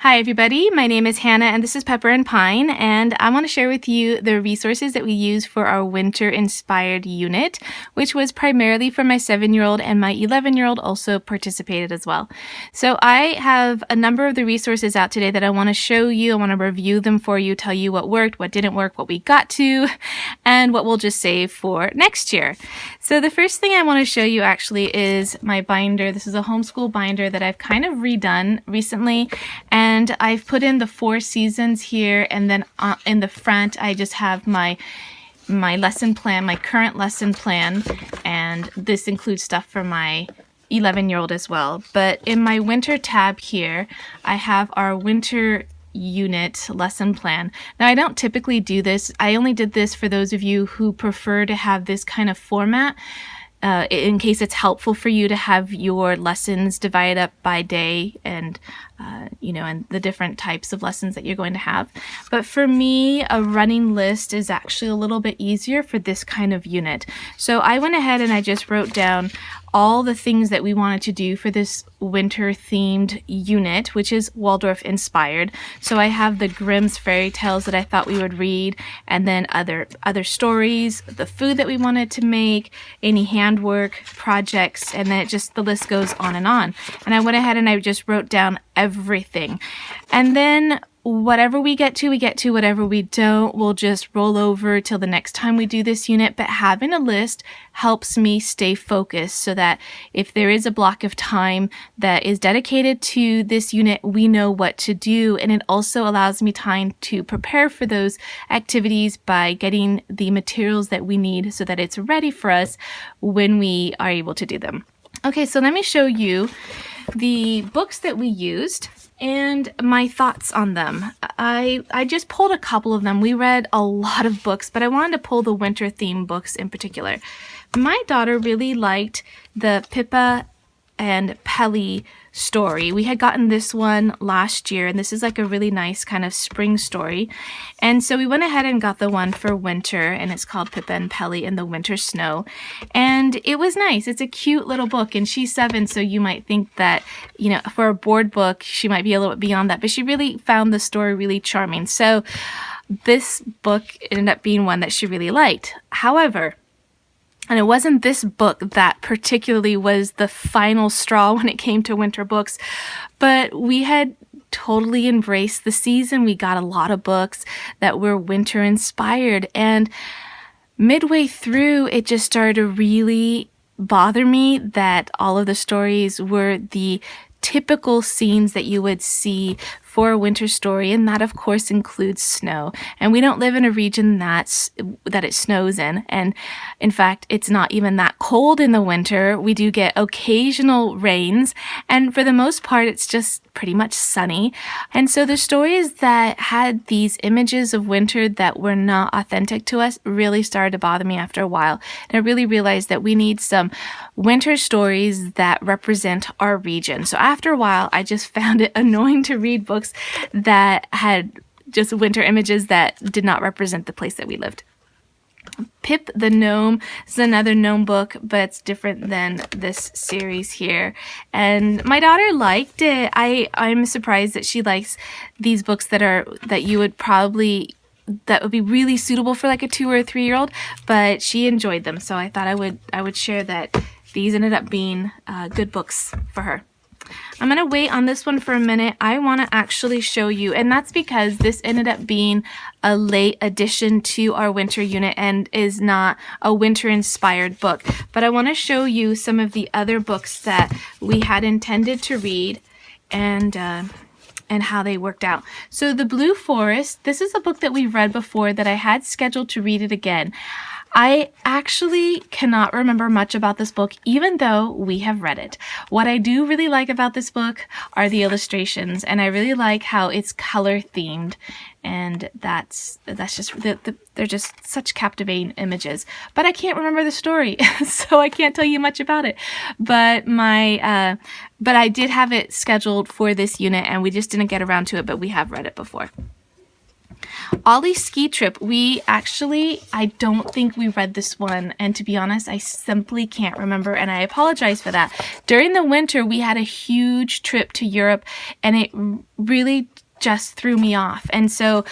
Hi everybody, my name is Hannah and this is Pepper and Pine, and I want to share with you the resources that we use for our winter inspired unit, which was primarily for my 7-year-old, and my 11-year-old also participated as well. So I have a number of the resources out today that I want to show you. I want to review them for you, tell you what worked, what didn't work, what we got to, and what we'll just save for next year. So the first thing I want to show you actually is my binder. This is a homeschool binder that I've kind of redone recently, and I've put in the 4 seasons here, and then in the front I just have my lesson plan, my current lesson plan, and this includes stuff for my 11-year-old as well. But in my winter tab here, I have our winter unit lesson plan. Now, I don't typically do this. I only did this for those of you who prefer to have this kind of format. In case it's helpful for you to have your lessons divided up by day and and the different types of lessons that you're going to have. But for me, a running list is actually a little bit easier for this kind of unit. So I went ahead and I just wrote down all the things that we wanted to do for this winter themed unit, which is Waldorf inspired. So I have the Grimm's fairy tales that I thought we would read, and then other stories, the food that we wanted to make, any handwork projects, and then the list goes on. And I went ahead and I just wrote down everything. And then whatever we get to, whatever we don't, we'll just roll over till the next time we do this unit. But having a list helps me stay focused so that if there is a block of time that is dedicated to this unit, we know what to do. And it also allows me time to prepare for those activities by getting the materials that we need so that it's ready for us when we are able to do them. Okay, so let me show you the books that we used and my thoughts on them. I just pulled a couple of them. We read a lot of books, but I wanted to pull the winter theme books in particular. My daughter really liked the Pippa and Pelly story. We had gotten this one last year, and this is like a really nice kind of spring story. And so we went ahead and got the one for winter, and it's called Pippa and Pelly in the Winter Snow. And it was nice. It's a cute little book, and she's 7, so you might think that, for a board book, she might be a little bit beyond that, but she really found the story really charming. So this book ended up being one that she really liked. However, and it wasn't this book that particularly was the final straw when it came to winter books, but we had totally embraced the season. We got a lot of books that were winter inspired, and midway through, it just started to really bother me that all of the stories were the typical scenes that you would see for a winter story, and that of course includes snow. And we don't live in a region that it snows in, and in fact it's not even that cold in the winter. We do get occasional rains, and for the most part it's just pretty much sunny. And so the stories that had these images of winter that were not authentic to us really started to bother me after a while. And I really realized that we need some winter stories that represent our region. So after a while, I just found it annoying to read books that had just winter images that did not represent the place that we lived. Pip the Gnome is another gnome book, but it's different than this series here. And my daughter liked it. I'm surprised that she likes these books that would be really suitable for like a 2 or 3-year-old, but she enjoyed them. So I thought I would share that these ended up being good books for her. I'm going to wait on this one for a minute. I want to actually show you, and that's because this ended up being a late addition to our winter unit and is not a winter inspired book. But I want to show you some of the other books that we had intended to read and how they worked out. So The Blue Forest, this is a book that we've read before that I had scheduled to read it again. I actually cannot remember much about this book, even though we have read it. What I do really like about this book are the illustrations, and I really like how it's color themed, and that's just they're just such captivating images. But I can't remember the story, so I can't tell you much about it. But but I did have it scheduled for this unit, and we just didn't get around to it. But we have read it before. Ollie's Ski Trip, I don't think we read this one, and to be honest, I simply can't remember, and I apologize for that. During the winter, we had a huge trip to Europe, and it really just threw me off. And so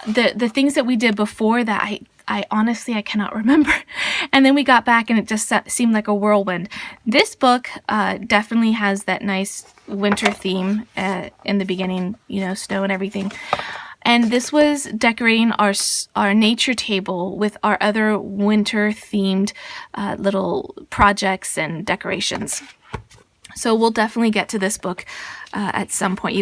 the things that we did before that, I honestly, I cannot remember. And then we got back and it just seemed like a whirlwind. This book definitely has that nice winter theme in the beginning, snow and everything. And this was decorating our nature table with our other winter themed little projects and decorations. So we'll definitely get to this book at some point,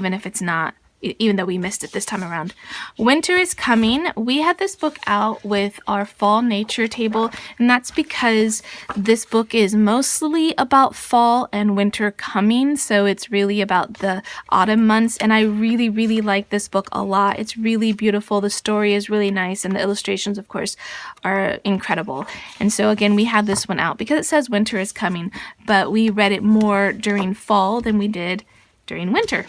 even though we missed it this time around. Winter is Coming. We had this book out with our fall nature table, and that's because this book is mostly about fall and winter coming, so it's really about the autumn months, and I really, really like this book a lot. It's really beautiful. The story is really nice, and the illustrations, of course, are incredible. And so again, we had this one out because it says winter is coming, but we read it more during fall than we did during winter.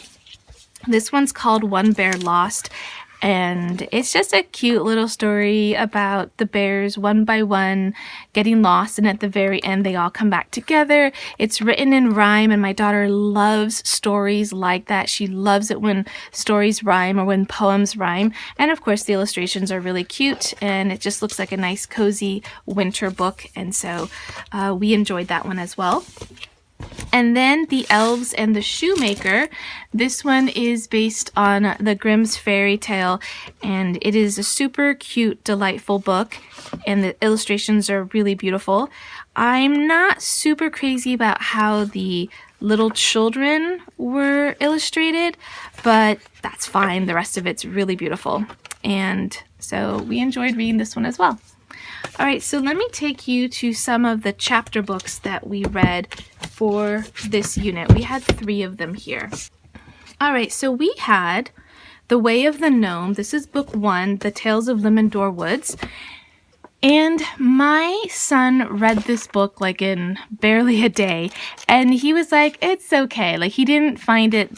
This one's called One Bear Lost, and it's just a cute little story about the bears one by one getting lost, and at the very end they all come back together. It's written in rhyme, and my daughter loves stories like that. She loves it when stories rhyme or when poems rhyme, and of course the illustrations are really cute, and it just looks like a nice cozy winter book, and so we enjoyed that one as well. And then The Elves and the Shoemaker. This one is based on the Grimm's fairy tale, and it is a super cute, delightful book, and the illustrations are really beautiful. I'm not super crazy about how the little children were illustrated, but that's fine. The rest of it's really beautiful. And so we enjoyed reading this one as well. All right, so let me take you to some of the chapter books that we read for this unit. We had 3 of them here. All right, so we had The Way of the Gnome. This is book 1, The Tales of Limendore Woods. And my son read this book like in barely a day, and he was like, it's okay. Like, he didn't find it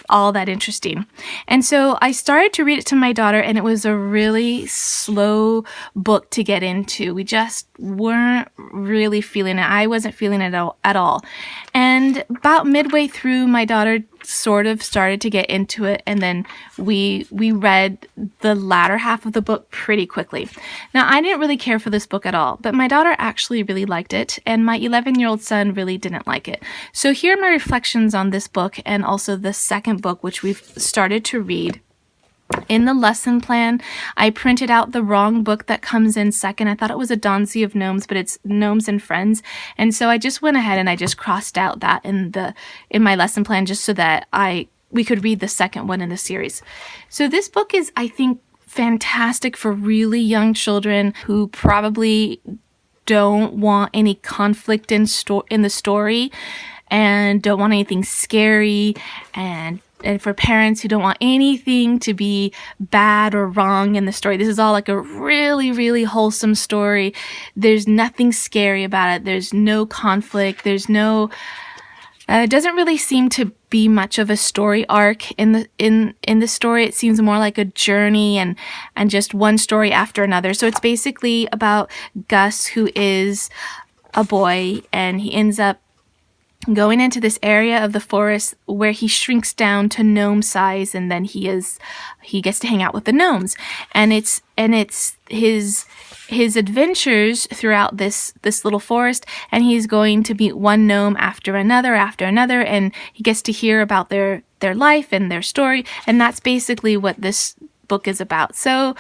all that interesting. And so I started to read it to my daughter, and it was a really slow book to get into. We just weren't really feeling it. I wasn't feeling it at all. And about midway through, my daughter sort of started to get into it, and then we read the latter half of the book pretty quickly. Now, I didn't really care for this book at all, but my daughter actually really liked it, and my 11-year-old son really didn't like it. So here are my reflections on this book and also the second book, which we've started to read. In the lesson plan, I printed out the wrong book that comes in second. I thought it was Anansi of Gnomes, but it's Gnomes and Friends. And so I just went ahead and I just crossed out that in my lesson plan just so that we could read the second one in the series. So this book is, I think, fantastic for really young children who probably don't want any conflict in the story and don't want anything scary, and for parents who don't want anything to be bad or wrong in the story. This is all like a really, really wholesome story. There's nothing scary about it. There's no conflict. There's no... it doesn't really seem to be much of a story arc in the story. It seems more like a journey and just one story after another. So it's basically about Gus, who is a boy, and he ends up going into this area of the forest where he shrinks down to gnome size, and then he gets to hang out with the gnomes, and it's his adventures throughout this little forest, and he's going to meet one gnome after another, and he gets to hear about their life and their story, and that's basically what this book is about. So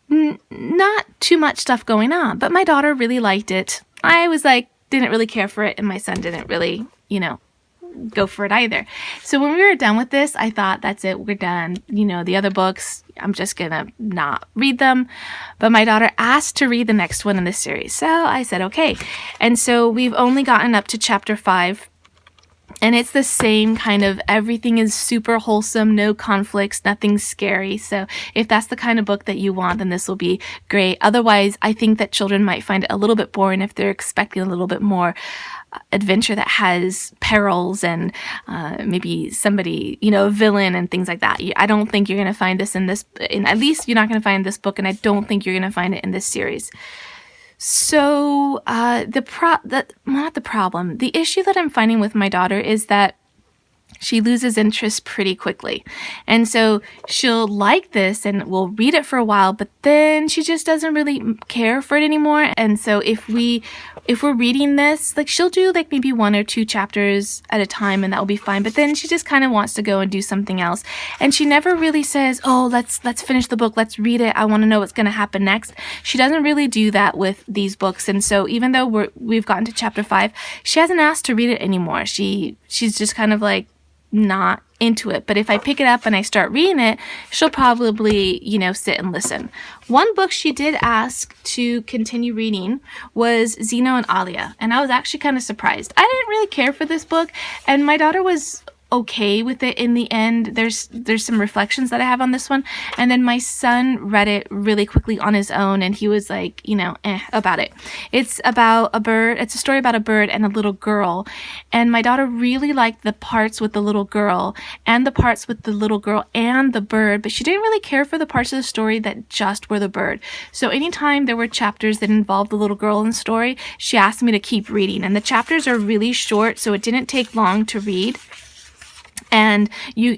not too much stuff going on, but my daughter really liked it. I was like, didn't really care for it, and my son didn't really, go for it either. So when we were done with this, I thought, that's it, we're done. The other books, I'm just gonna not read them. But my daughter asked to read the next one in this series, so I said okay. And so we've only gotten up to chapter 5. And it's the same kind of, everything is super wholesome, no conflicts, nothing scary. So if that's the kind of book that you want, then this will be great. Otherwise, I think that children might find it a little bit boring if they're expecting a little bit more adventure that has perils and maybe somebody, a villain and things like that. I don't think you're going to find this at least you're not going to find this book, and I don't think you're going to find it in this series. So the issue that I'm finding with my daughter is that she loses interest pretty quickly. And so she'll like this and we'll read it for a while, but then she just doesn't really care for it anymore. And so if we're reading this, like she'll do like maybe 1 or 2 chapters at a time and that will be fine. But then she just kind of wants to go and do something else. And she never really says, "Oh, let's finish the book. Let's read it. I want to know what's going to happen next." She doesn't really do that with these books. And so even though we've gotten to chapter 5, she hasn't asked to read it anymore. She's just kind of like not into it. But if I pick it up and I start reading it, she'll probably, sit and listen. One book she did ask to continue reading was Zeno and Alia, and I was actually kind of surprised. I didn't really care for this book, and my daughter was okay with it in the end. There's some reflections that I have on this one, and then my son read it really quickly on his own, and he was like, about it. It's about a bird. It's a story about a bird and a little girl, and my daughter really liked the parts with the little girl and the parts with the little girl and the bird, but she didn't really care for the parts of the story that just were the bird. So anytime there were chapters that involved the little girl in the story, she asked me to keep reading, and the chapters are really short, so it didn't take long to read. And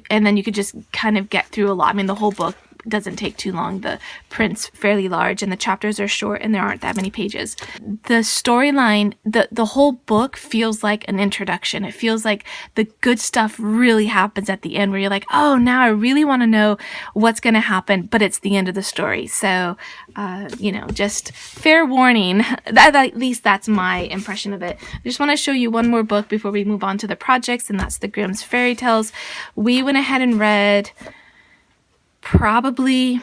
then you could just kind of get through a lot. I mean, the whole book doesn't take too long. The print's fairly large and the chapters are short and there aren't that many pages. The storyline, the whole book feels like an introduction. It feels like the good stuff really happens at the end where you're like, oh, now I really want to know what's going to happen, but it's the end of the story. So, just fair warning. At least that's my impression of it. I just want to show you one more book before we move on to the projects, and that's the Grimm's Fairy Tales. We went ahead and read probably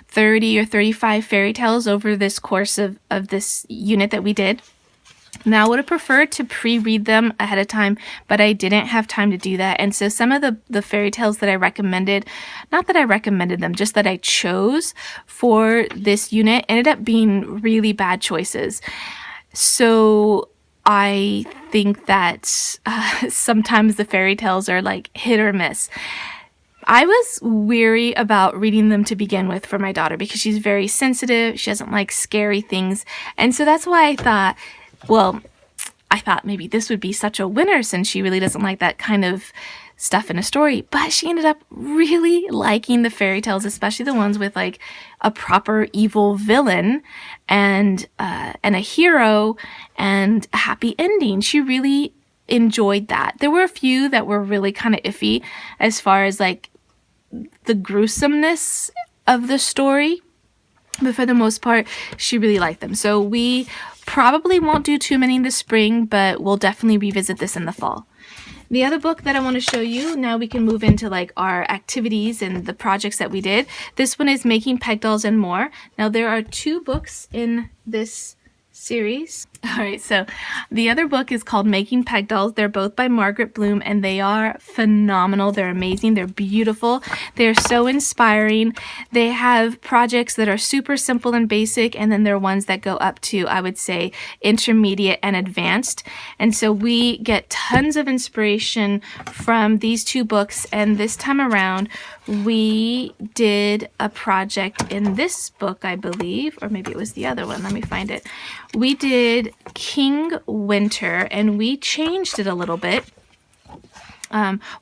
30 or 35 fairy tales over this course of this unit that we did. Now, I would have preferred to pre-read them ahead of time, but I didn't have time to do that. And so some of the fairy tales that I recommended, not that I recommended them, just that I chose for this unit, ended up being really bad choices. So I think that sometimes the fairy tales are like hit or miss. I was weary about reading them to begin with for my daughter because she's very sensitive. She doesn't like scary things. And so that's why I thought maybe this would be such a winner since she really doesn't like that kind of stuff in a story. But she ended up really liking the fairy tales, especially the ones with like a proper evil villain and a hero and a happy ending. She really enjoyed that. There were a few that were really kind of iffy as far as like the gruesomeness of the story, but for the most part, she really liked them. So we probably won't do too many in the spring, but we'll definitely revisit this in the fall. The other book that I want to show you, now we can move into like our activities and the projects that we did. This one is Making Peg Dolls and More. Now there are 2 books in this series. All right, so the other book is called Making Peg Dolls. They're both by Margaret Bloom, and they are phenomenal. They're amazing. They're beautiful. They're so inspiring. They have projects that are super simple and basic, and then there are ones that go up to, I would say, intermediate and advanced. And so we get tons of inspiration from these 2 books, and this time around, we did a project in this book, I believe, or maybe it was the other one. Let me find it. We did King Winter, and we changed it a little bit.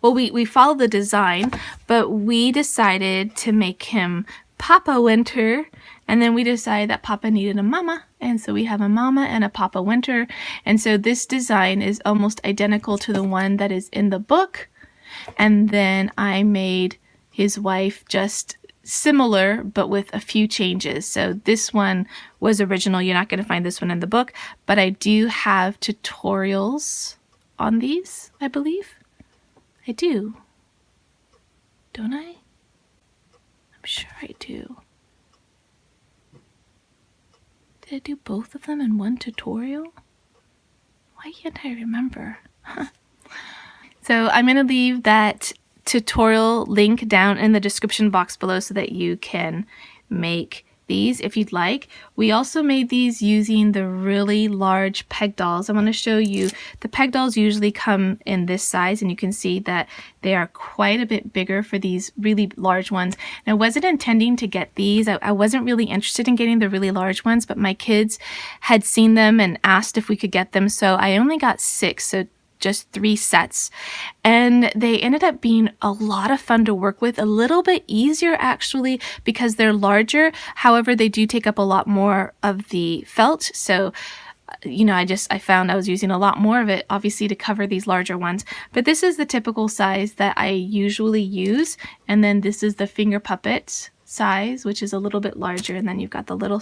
We followed the design, but we decided to make him Papa Winter, and then we decided that Papa needed a mama, and so we have a mama and a Papa Winter. And so this design is almost identical to the one that is in the book, and then I made his wife just similar, but with a few changes. So this one was original. You're not going to find this one in the book, but I do have tutorials on these, I believe. I do. Don't I? I'm sure I do. Did I do both of them in one tutorial? Why can't I remember? So I'm going to leave that tutorial link down in the description box below so that you can make these if you'd like. We also made these using the really large peg dolls. I want to show you the peg dolls usually come in this size, and you can see that they are quite a bit bigger for these really large ones. And I wasn't intending to get these. I wasn't really interested in getting the really large ones, but my kids had seen them and asked if we could get them, so I only got 6. So just 3 sets. And they ended up being a lot of fun to work with, a little bit easier actually because they're larger. However, they do take up a lot more of the felt. So I found I was using a lot more of it, obviously, to cover these larger ones. But this is the typical size that I usually use. And then this is the finger puppet size, which is a little bit larger. And then you've got the little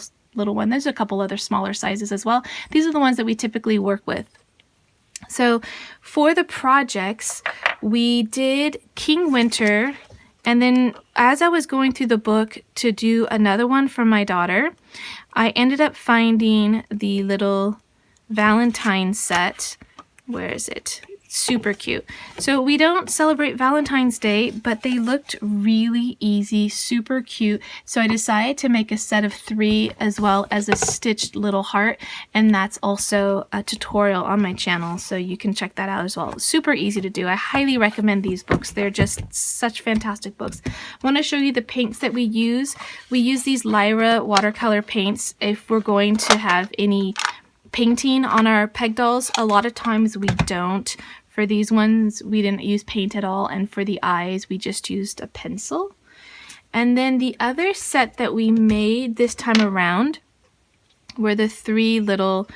one. There's a couple other smaller sizes as well. These are the ones that we typically work with. So for the projects, we did King Winter. And then as I was going through the book to do another one for my daughter, I ended up finding the little Valentine set. Where is it? Super cute. So we don't celebrate Valentine's Day, but they looked really easy, super cute. So I decided to make a set of 3 as well as a stitched little heart. And that's also a tutorial on my channel, so you can check that out as well. Super easy to do. I highly recommend these books. They're just such fantastic books. I want to show you the paints that we use. We use these Lyra watercolor paints if we're going to have any painting on our peg dolls. A lot of times we don't. For these ones, we didn't use paint at all, and for the eyes, we just used a pencil. And then the other set that we made this time around were the 3 little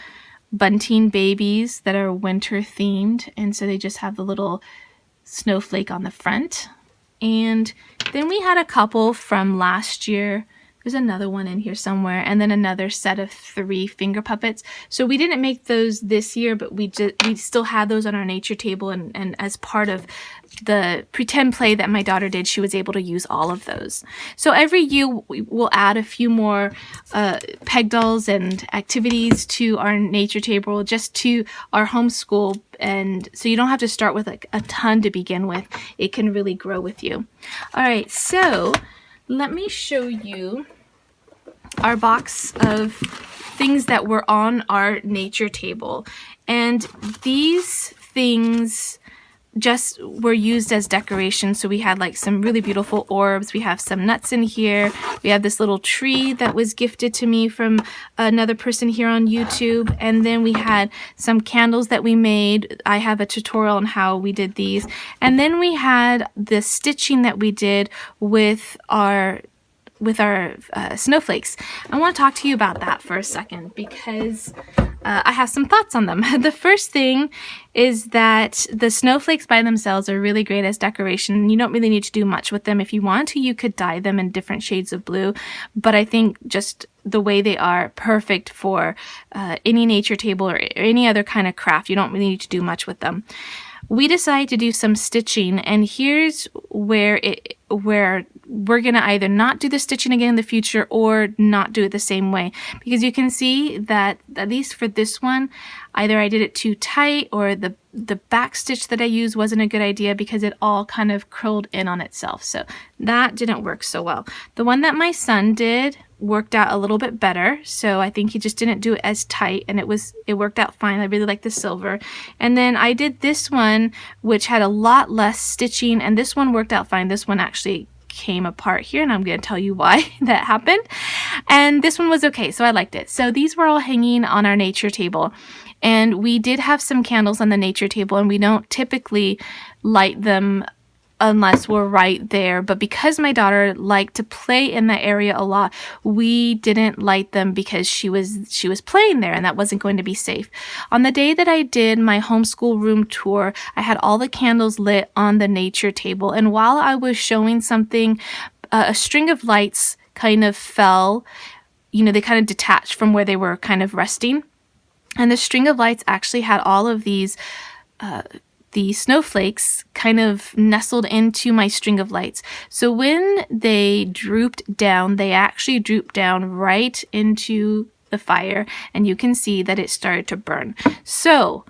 bunting babies that are winter themed, and so they just have the little snowflake on the front. And then we had a couple from last year. There's another one in here somewhere, and then another set of 3 finger puppets. So we didn't make those this year, but we still had those on our nature table, and as part of the pretend play that my daughter did, she was able to use all of those. So every year we'll add a few more peg dolls and activities to our nature table, just to our homeschool, and so you don't have to start with like a ton to begin with. It can really grow with you. All right, so let me show you our box of things that were on our nature table. And these things just were used as decoration. So we had like some really beautiful orbs. We have some nuts in here. We have this little tree that was gifted to me from another person here on YouTube. And then we had some candles that we made. I have a tutorial on how we did these. And then we had the stitching that we did with our snowflakes. I want to talk to you about that for a second because I have some thoughts on them. The first thing is that the snowflakes by themselves are really great as decoration. You don't really need to do much with them. If you want to, you could dye them in different shades of blue, but I think just the way they are perfect for any nature table or any other kind of craft. You don't really need to do much with them. We decided to do some stitching, and here's where we're going to either not do the stitching again in the future or not do it the same way. Because you can see that, at least for this one, either I did it too tight or the back stitch that I used wasn't a good idea because it all kind of curled in on itself. So that didn't work so well. The one that my son did worked out a little bit better, so I think he just didn't do it as tight, and it worked out fine. I really like the silver. And then I did this one, which had a lot less stitching, and this one worked out fine. This one actually came apart here, and I'm going to tell you why that happened. And this one was okay, so I liked it. So these were all hanging on our nature table, and we did have some candles on the nature table, and we don't typically light them unless we're right there, but because my daughter liked to play in that area a lot, we didn't light them because she was playing there, and that wasn't going to be safe. On the day that I did my homeschool room tour, I had all the candles lit on the nature table, and while I was showing something, a string of lights kind of fell. They kind of detached from where they were kind of resting, and the string of lights actually had all of these the snowflakes kind of nestled into my string of lights. So when they drooped down, they actually drooped down right into the fire, and you can see that it started to burn. So,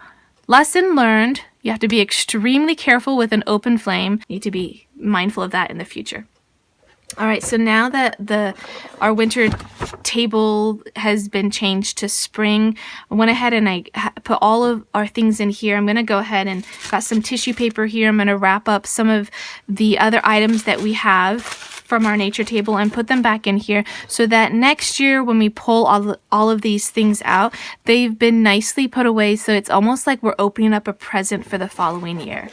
lesson learned, you have to be extremely careful with an open flame. You need to be mindful of that in the future. All right, so now that our winter table has been changed to spring, I went ahead and I put all of our things in here. I'm going to go ahead and got some tissue paper here. I'm going to wrap up some of the other items that we have from our nature table and put them back in here so that next year when we pull all of these things out, they've been nicely put away, so it's almost like we're opening up a present for the following year.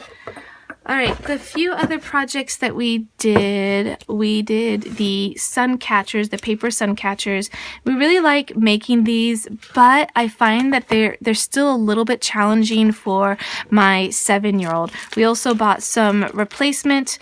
All right, the few other projects that we did the sun catchers, the paper sun catchers. We really like making these, but I find that they're still a little bit challenging for my 7-year-old. We also bought some replacement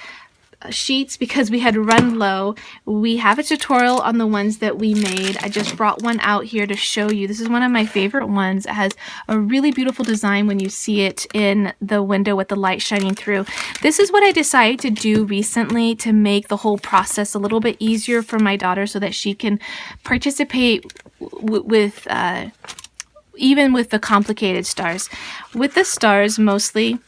sheets because we had run low. We have a tutorial on the ones that we made. I just brought one out here to show you. This is one of my favorite ones. It has a really beautiful design when you see it in the window with the light shining through. This is what I decided to do recently to make the whole process a little bit easier for my daughter so that she can participate with even with the complicated stars. With the stars mostly,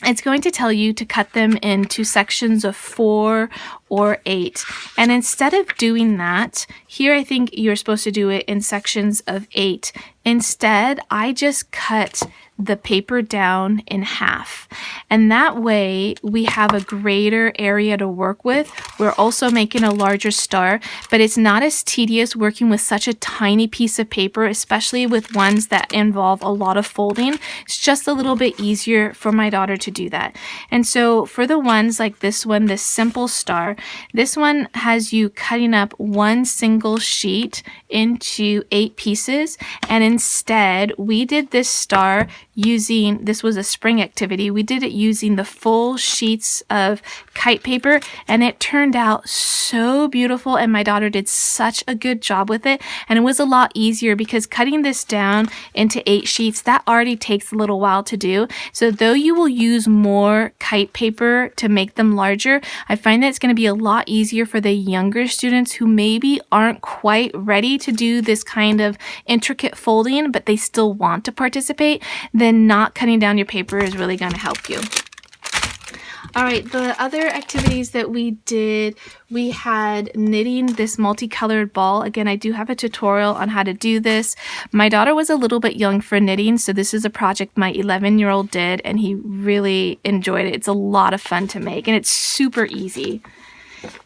it's going to tell you to cut them into sections of 4 or 8. And instead of doing that, here I think you're supposed to do it in sections of 8. Instead, I just cut the paper down in half. And that way we have a greater area to work with. We're also making a larger star, but it's not as tedious working with such a tiny piece of paper, especially with ones that involve a lot of folding. It's just a little bit easier for my daughter to do that. And so for the ones like this one, this simple star, this one has you cutting up one single sheet into 8 pieces. And instead we did this star using, this was a spring activity, we did it using the full sheets of kite paper, and it turned out so beautiful, and my daughter did such a good job with it. And it was a lot easier because cutting this down into 8 sheets, that already takes a little while to do. So though you will use more kite paper to make them larger, I find that it's going to be a lot easier for the younger students who maybe aren't quite ready to do this kind of intricate folding, but they still want to participate. Then not cutting down your paper is really going to help you. All right, the other activities that we did, we had knitting this multicolored ball. Again, I do have a tutorial on how to do this. My daughter was a little bit young for knitting, so this is a project my 11-year-old did, and he really enjoyed it. It's a lot of fun to make, and it's super easy.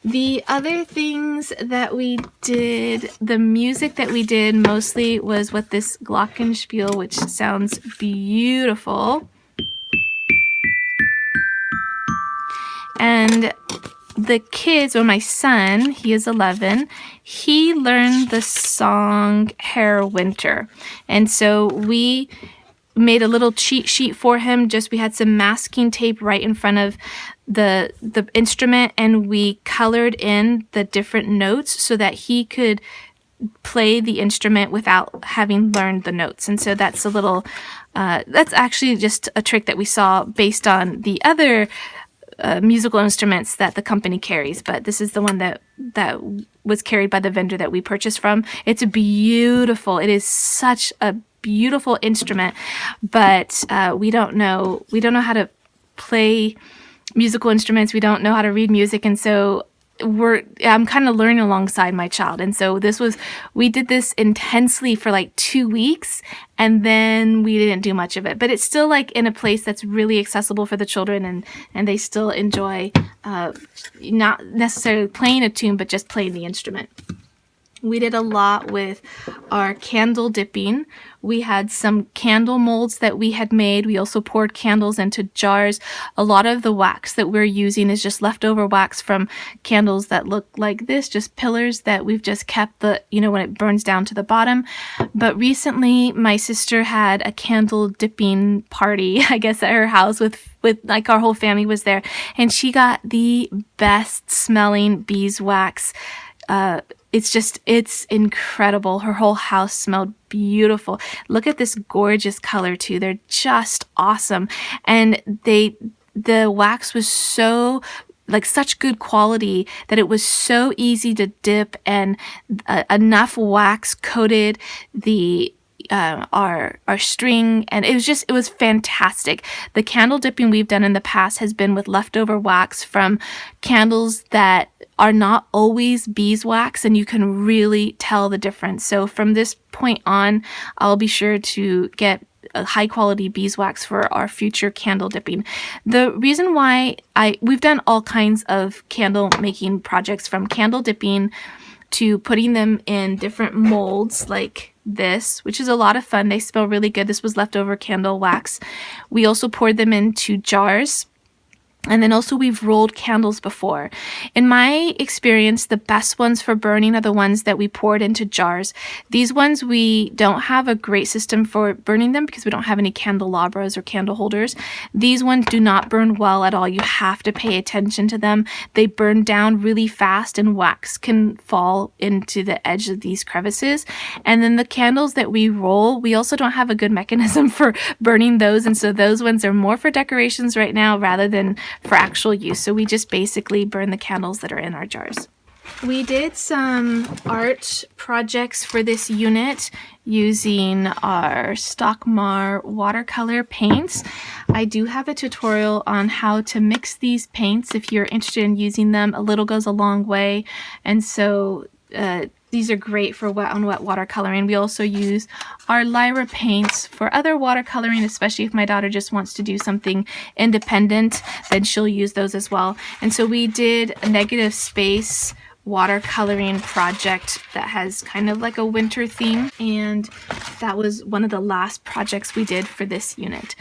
The other things that we did, the music that we did mostly was with this glockenspiel, which sounds beautiful. And the kids, or my son, he is 11, he learned the song Herr Winter. And so we made a little cheat sheet for him. We had some masking tape right in front of the instrument, and we colored in the different notes so that he could play the instrument without having learned the notes. And so that's a little, that's actually just a trick that we saw based on the other musical instruments that the company carries, but this is the one that was carried by the vendor that we purchased from. It's beautiful. It is such a beautiful instrument, but we don't know how to play musical instruments. We don't know how to read music, and so I'm kind of learning alongside my child. And so we did this intensely for like 2 weeks, and then we didn't do much of it, but it's still like in a place that's really accessible for the children, and they still enjoy not necessarily playing a tune, but just playing the instrument. We did a lot with our candle dipping. We had some candle molds that we had made. We also poured candles into jars. A lot of the wax that we're using is just leftover wax from candles that look like this, just pillars that we've just kept when it burns down to the bottom. But recently, my sister had a candle dipping party, I guess, at her house with like our whole family was there. And she got the best smelling beeswax. It's incredible. Her whole house smelled beautiful. Look at this gorgeous color too. They're just awesome. And the wax was so such good quality that it was so easy to dip, and enough wax coated our string, and it was fantastic. The candle dipping we've done in the past has been with leftover wax from candles that are not always beeswax, and you can really tell the difference. So from this point on, I'll be sure to get a high quality beeswax for our future candle dipping. The reason why we've done all kinds of candle making projects, from candle dipping to putting them in different molds like this, which is a lot of fun. They smell really good. This was leftover candle wax. We also poured them into jars. And then also we've rolled candles before. In my experience, the best ones for burning are the ones that we poured into jars. These ones, we don't have a great system for burning them because we don't have any candelabras or candle holders. These ones do not burn well at all. You have to pay attention to them. They burn down really fast and wax can fall into the edge of these crevices. And then the candles that we roll, we also don't have a good mechanism for burning those. And so those ones are more for decorations right now rather than for actual use. So we just basically burn the candles that are in our jars. We did some art projects for this unit using our Stockmar watercolor paints. I do have a tutorial on how to mix these paints if you're interested in using them. A little goes a long way, and so these are great for wet on wet watercoloring. We also use our Lyra paints for other watercoloring, especially if my daughter just wants to do something independent, then she'll use those as well. And so we did a negative space watercoloring project that has kind of like a winter theme, and that was one of the last projects we did for this unit.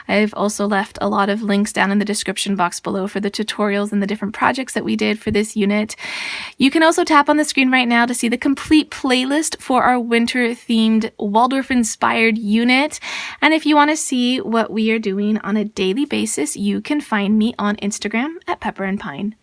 I've also left a lot of links down in the description box below for the tutorials and the different projects that we did for this unit. You can also tap on the screen right now to see the complete playlist for our winter-themed Waldorf-inspired unit. And if you want to see what we are doing on a daily basis, you can find me on Instagram at Pepper and Pine.